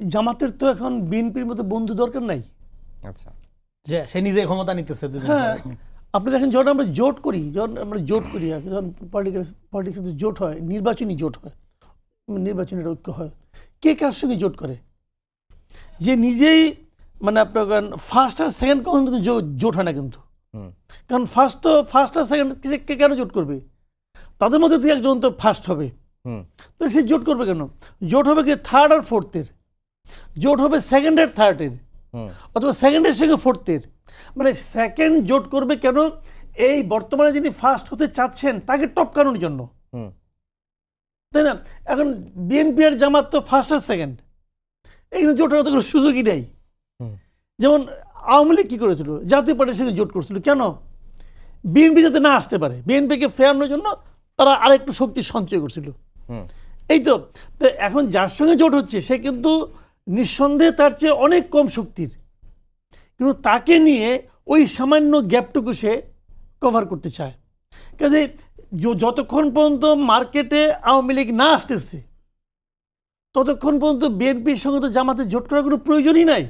জামাতের তো এখন বিএনপির মতো বন্ধু দরকার নাই। আচ্ছা, যে সে নিজে ক্ষমতা নিতেছে দুদিন হ্যাঁ, পরে। আপনি দেখেন যখন আমরা জোট করি, যখন আমরা জোট করি আর কি, যখন পলিটিক্স জোট হয়, নির্বাচনী জোট হয়, নির্বাচনী ঐক্য হয়, কে কার সঙ্গে জোট করে? যে নিজেই মানে আপনার ফার্স্ট আর সেকেন্ড কখন কিন্তু জোট হয় না কিন্তু। কারণ ফার্স্ট আর সেকেন্ড কে কেন জোট করবে? তাদের মধ্যে থেকে একজন তো ফার্স্ট হবে, তো সে জোট করবে কেন? জোট হবে কি থার্ড আর ফোর্থের, জোট হবে সেকেন্ড আর থার্ডের, অথবা সেকেন্ডের সঙ্গে ফোর্থের। মানে সেকেন্ড জোট করবে কেন? এই বর্তমানে যিনি ফার্স্ট হতে চাচ্ছেন তাকে টপকানোর জন্য, তাই না? এখন বিএনপি আর জামাত তো ফার্স্ট আর সেকেন্ড, এখানে জোট হওয়ার তো কোনো সুযোগই নেই। যেমন আওয়ামী লীগ কী করেছিল? জাতীয় পার্টির সঙ্গে জোট করছিল কেন? বিএনপি যাতে না আসতে পারে, বিএনপিকে ফেরানোর জন্য তারা আরেকটু শক্তি সঞ্চয় করছিল। এই তো এখন যার সঙ্গে জোট হচ্ছে সে কিন্তু নিঃসন্দেহে তার চেয়ে অনেক কম শক্তির, কিন্তু তাকে নিয়ে ওই সামান্য গ্যাপটুকু সে কভার করতে চায়। কাজে যতক্ষণ পর্যন্ত মার্কেটে আওয়ামী লীগ না আসতেছে ততক্ষণ পর্যন্ত বিএনপির সঙ্গে তো জামাতে জোট করার কোনো প্রয়োজনই নাই।